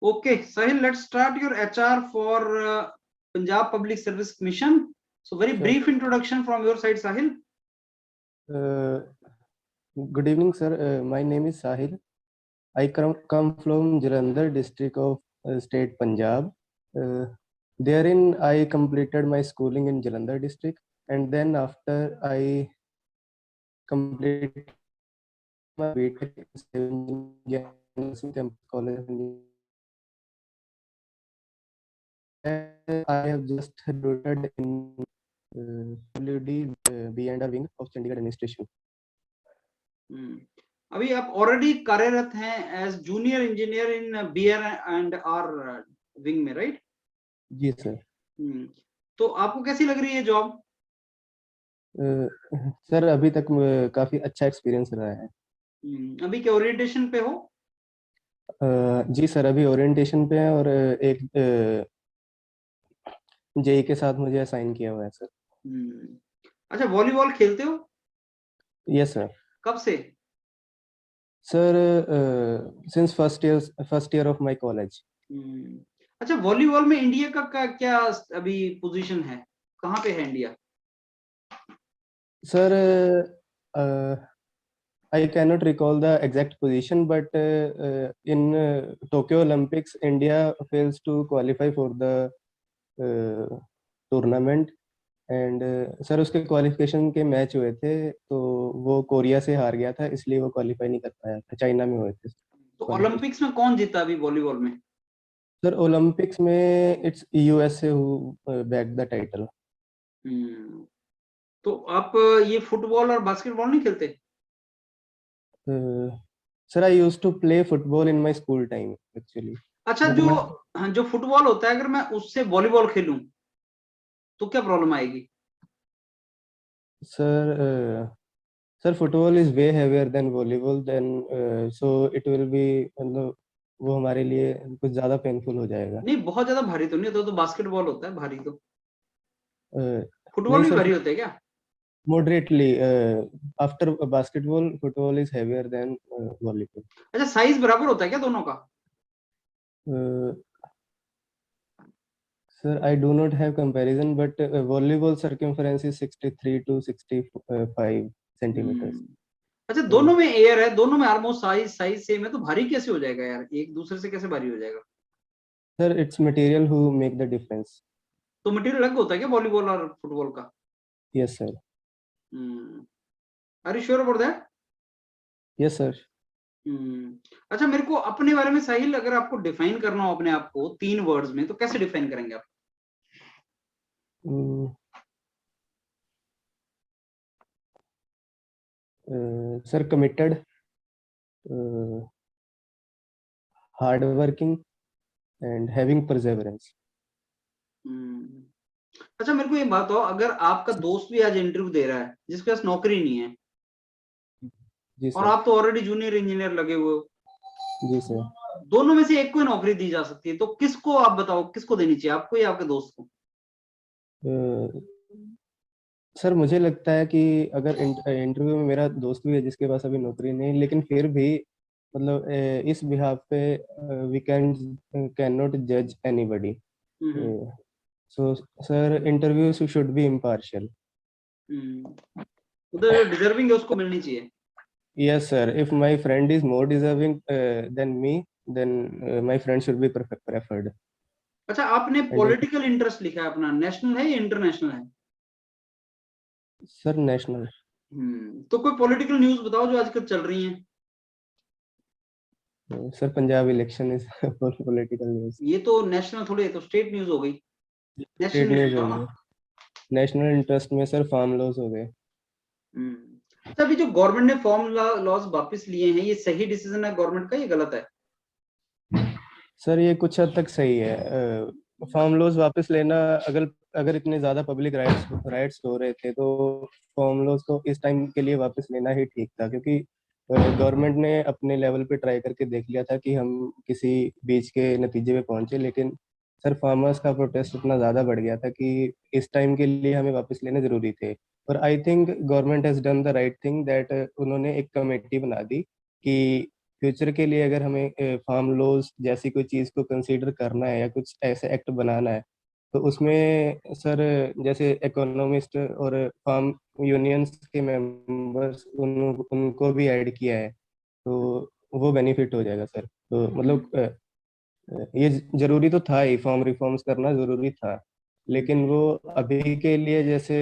Okay, Sahil, let's start your HR for Punjab Public Service Commission. So very brief introduction from your side, Sahil. Good evening, sir. My name is Sahil. I come from Jalandhar district of state Punjab. Therein I completed my schooling in Jalandhar district, and then after I completed my BTech in civil engineering campus college. I have just recruited in WD B&R wing of Chandigarh administration. अभी आप already कार्यरत हैं as junior engineer in BR and R wing में, right? जी sir. तो आपको कैसी लग रही है जॉब? सर अभी तक काफी अच्छा एक्सपीरियंस रहा है। अभी क्या ओरिएंटेशन पे हो? जी सर, अभी ओरिएंटेशन पे है और एक जेई के साथ मुझे असाइन किया हुआ है सर। अच्छा, वॉलीबॉल खेलते हो? Yes sir. कब से? Sir since first year of my college. अच्छा, वॉलीबॉल में इंडिया का क्या अभी पोजीशन है, कहाँ पे है India? Sir I cannot recall the exact position, but in Tokyo Olympics, India fails to qualify for the tournament. And sir उसके क्वालिफिकेशन के मैच हुए थे तो वो कोरिया से हार गया था, इसलिए वो क्वालिफाई नहीं कर पाया था। चाइना में हुए थे। तो ओलंपिक्स में कौन जीता अभी वॉलीबॉल में? सर ओलंपिक्स में it's USA who bag the title. तो आप ये फुटबॉल और बास्केटबॉल नहीं खेलते? Sir I used to play football in my school time actually. अच्छा, जो फुटबॉल होता है, अगर मैं उससे वॉलीबॉल खेलूं तो क्या प्रॉब्लम आएगी? Sir football is way heavier than volleyball, then so it will be, मतलब वो हमारे लिए कुछ ज्यादा पेनफुल हो जाएगा। नहीं, बहुत ज्यादा भारी तो नहीं होता, तो बास्केटबॉल होता है भारी। तो फुटबॉल नहीं भी सर, भारी होता है क्या? moderately. After basketball, football is heavier than volleyball. अच्छा, साइज बराबर होता है क्या दोनों का? Sir, I do not have comparison, but volleyball circumference is 63 to 65 centimeters. अच्छा, दोनों में एयर है, दोनों में ऑलमोस्ट साइज सेम है, तो भारी कैसे हो जाएगा यार? एक दूसरे से कैसे भारी हो जाएगा? Sir, it's material who make the difference. तो मटेरियल अलग होता है क्या वॉलीबॉल और फुटबॉल का? Yes sir. Are you sure about that? Yes sir. अच्छा, मेरे को अपने बारे में साहिल, अगर आपको डिफाइन करना हो अपने आप को 3 वर्ड्स में, तो कैसे डिफाइन करेंगे आप? Sir, committed, hard working and having perseverance. अच्छा, मेरे को ये बात हो, अगर आपका दोस्त भी आज इंटरव्यू दे रहा है जिसके पास नौकरी नहीं है, जी और सर। आप तो ऑलरेडी जूनियर इंजीनियर लगे हुए हो, जी सर। दोनों में से एक को ही नौकरी दी जा सकती है, तो किसको आप बताओ, किसको देनी चाहिए, आपको या आपके दोस्त को? सर मुझे लगता है कि अगर इंटरव्यू में मेरा दोस्त भी है जिसके पास अभी नौकरी नहीं, लेकिन फिर भी मतलब इस बिहाफ पे वी कैन नॉट जज anybody. So sir interview should be impartial. उधर जो डिजर्विंग है उसको मिलनी चाहिए। Yes sir, if my friend is more deserving than me, then my friend should be preferred. अच्छा, आपने पॉलिटिकल इंटरेस्ट लिखा है अपना, नेशनल है या इंटरनेशनल है? Sir national. तो कोई पॉलिटिकल न्यूज बताओ जो आजकल चल रही है। Sir Punjab election is political news. ये तो नेशनल थोड़ी है, तो स्टेट न्यूज हो गई। स्टेट न्यूज हो गई। नेशनल इंटरेस्ट में सर फार्म लॉस हो गए। तो अभी जो गवर्नमेंट ने फार्म लॉस वापस लिए हैं, ये सही डिसीजन है गवर्नमेंट का, ये गलत है? सर ये कुछ हद तक सही है। फार्म लॉस वापस लेना, अगर अगर इतने ज्यादा पब्लिक राइट्स हो रहे थे तो फार्म लॉस को इस टाइम के लिए वापस लेना ही ठीक था, क्योंकि गवर्नमेंट ने अपने लेवल पे ट्राई करके देख लिया था कि हम किसी बीच के नतीजे पे पहुंचे, लेकिन सर फार्मर्स का प्रोटेस्ट इतना ज्यादा बढ़ गया था कि इस टाइम के लिए हमें वापस लेने जरूरी थे। और I think government has done the right thing that उन्होंने एक कमेटी बना दी कि फ्यूचर के लिए अगर हमें फार्म लॉज जैसी कोई चीज को कंसीडर करना है या कुछ ऐसे एक्ट बनाना है, तो उसमें सर जैसे इकोनॉमिस्ट और फार्म यूनियंस के मेंबर्स उनको भी ऐड किया है, तो वो बेनिफिट हो जाएगा सर। तो मतलब ये जरूरी तो था ही, फार्म रिफॉर्म्स करना जरूरी था, लेकिन वो अभी के लिए जैसे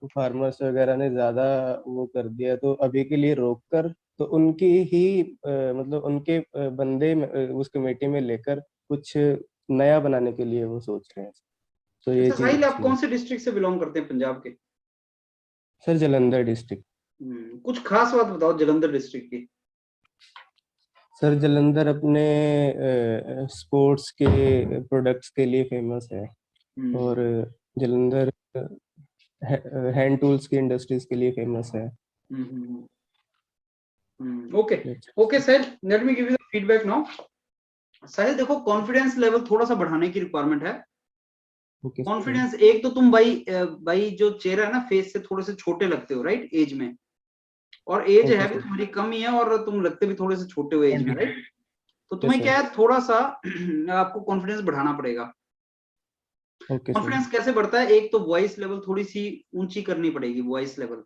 फार्मर्स वगैरह ने ज्यादा वो कर दिया, तो अभी के लिए रोक कर तो उनकी ही मतलब उनके बंदे उस कमेटी में लेकर कुछ नया बनाने के लिए वो सोच रहे हैं। तो ये अच्छा चीज साहिल, आप अच्छी कौन है। से डिस्ट्रिक्ट से बिलोंग करते हैं पंजाब के? Sir Jalandhar district. कुछ खास बात बताओ जलंधर डिस्ट्रिक्ट की। सर जलंधर अपने स्पोर्ट्स के प्रोडक्ट्स के लिए फेमस है, और जलंधर हैंड टूल्स की इंडस्ट्रीज के लिए फेमस है। Okay okay Sahil, let me give you the feedback now. Sahil देखो, कॉन्फिडेंस लेवल थोड़ा सा बढ़ाने की रिक्वायरमेंट है। ओके कॉन्फिडेंस, एक तो तुम भाई जो चेहरा है ना फेस से थोड़े से छोटे लगते हो राइट एज में, और एज है भी सर। तुम्हारी कम ही है और तुम लगते भी थोड़े से छोटे हो एज में राइट। तो तुम्हें सर। क्या है, थोड़ा सा आपको कॉन्फिडेंस बढ़ाना पड़ेगा। Okay sir. कॉन्फिडेंस कैसे बढ़ता है, एक तो वॉइस लेवल थोड़ी सी ऊंची करनी पड़ेगी, वॉइस लेवल।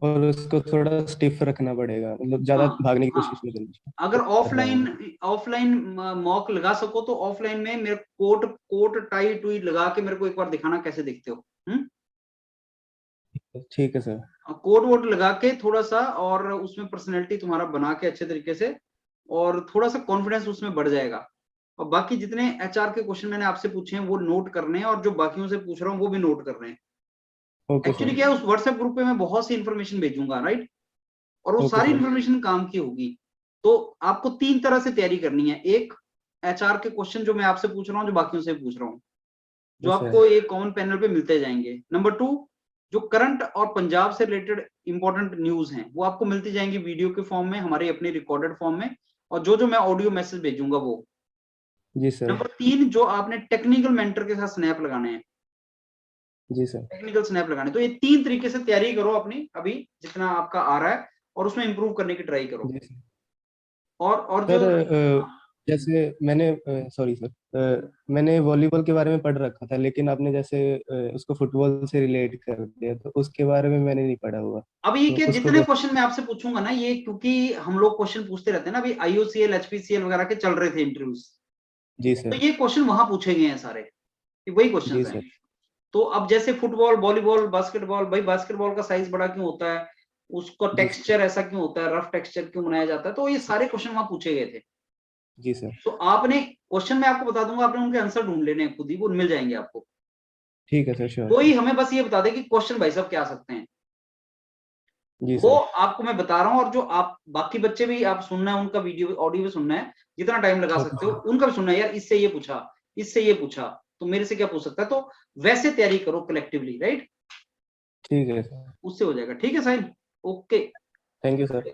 और उसको थोड़ा स्टिफ रखना पड़ेगा, मतलब ज्यादा हाँ भागने की हाँ, कोशिश नहीं अगर करनी करना ऑफलाइन है। ऑफलाइन मॉक लगा सको तो ऑफलाइन में मेरे कोट कोट टाई टुई लगा के मेरे को एक बार दिखाना कैसे दिखते हो। ठीक है सर। कोट वोट लगा के थोड़ा सा, और उसमें पर्सनैलिटी तुम्हारा बना के अच्छे तरीके से, और थोड़ा सा कॉन्फिडेंस उसमें बढ़ जाएगा। और बाकी जितने एचआर के क्वेश्चन मैंने आपसे पूछे हैं वो नोट करने हैं, और जो बाकियों से पूछ रहा हूँ वो भी नोट कर रहे हैं। Okay actually sir. क्या है, उस व्हाट्सएप ग्रुप पे मैं बहुत सी इन्फॉर्मेशन भेजूंगा राइट, और वो ओके सारी सर। इन्फॉर्मेशन काम की होगी। तो आपको तीन तरह से तैयारी करनी है। एक, एचआर के क्वेश्चन जो मैं आपसे पूछ रहा हूँ, जो बाकियों से पूछ रहा हूँ, जो यस आपको सर। एक कॉमन पैनल पे मिलते जाएंगे। नंबर टू, जो करंट और पंजाब से रिलेटेड इंपॉर्टेंट न्यूज हैं वो आपको मिलती जाएंगी वीडियो के फॉर्म में, हमारे अपने रिकॉर्डेड फॉर्म में, और जो जो मैं ऑडियो मैसेज भेजूंगा वो। जी सर। नंबर तीन, जो आपने टेक्निकल मेंटर के साथ स्नैप लगाने हैं, जी सर। टेक्निकल स्नैप लगाने। तो ये तीन तरीके से तैयारी करो अपनी, अभी जितना आपका आ रहा है, और उसमें इंप्रूव करने की ट्राई करो। जी सर। और जो सर जैसे मैंने सॉरी सर, मैंने वॉलीबॉल के बारे में पढ़ रखा था, लेकिन आपने जैसे उसको फुटबॉल से रिलेट कर दिया, तो उसके बारे में मैंने नहीं पढ़ा हुआ, अभी तो के उसको जितने कैसे। क्वेश्चन मैं आपसे पूछूंगा ना, ये क्योंकि हम लोग क्वेश्चन पूछते रहते हैं ना, अभी आईओसीएल एचपीसीएल वगैरह के चल रहे थे इंटरव्यूज, जी तो सर। ये क्वेश्चन वहां पूछे गए हैं सारे, ये वही जी क्वेश्चंस हैं। सर। तो अब जैसे फुटबॉल, वॉलीबॉल, बास्केटबॉल, भाई बास्केटबॉल का साइज बड़ा क्यों होता है, उसका जी सर। टेक्सचर ऐसा क्यों होता है, रफ टेक्सचर क्यों बनाया जाता है, तो ये सारे क्वेश्चन वहां पूछे गए थे। जी सर। तो आपने क्वेश्चन मैं आपको बता दूंगा, आपने उनके आंसर ढूंढ लेने हैं खुद ही, वो मिल जाएंगे आपको। ठीक है सर, श्योर कोई सर। हमें बस ये बता दे कि क्वेश्चन भाई साहब क्या आ सकते हैं, जी वो सर। आपको मैं बता रहा हूँ। और जो आप बाकी बच्चे भी आप सुनना है, उनका वीडियो ऑडियो भी सुनना है, जितना टाइम लगा ओके सकते हो सर। उनका भी सुनना है। यार इससे ये पूछा, इससे ये पूछा, तो मेरे से क्या पूछ सकता है, तो वैसे तैयारी करो कलेक्टिवली राइट, ठीक है सर। उससे हो जाएगा। ठीक है साहिल, ओके। Thank you sir.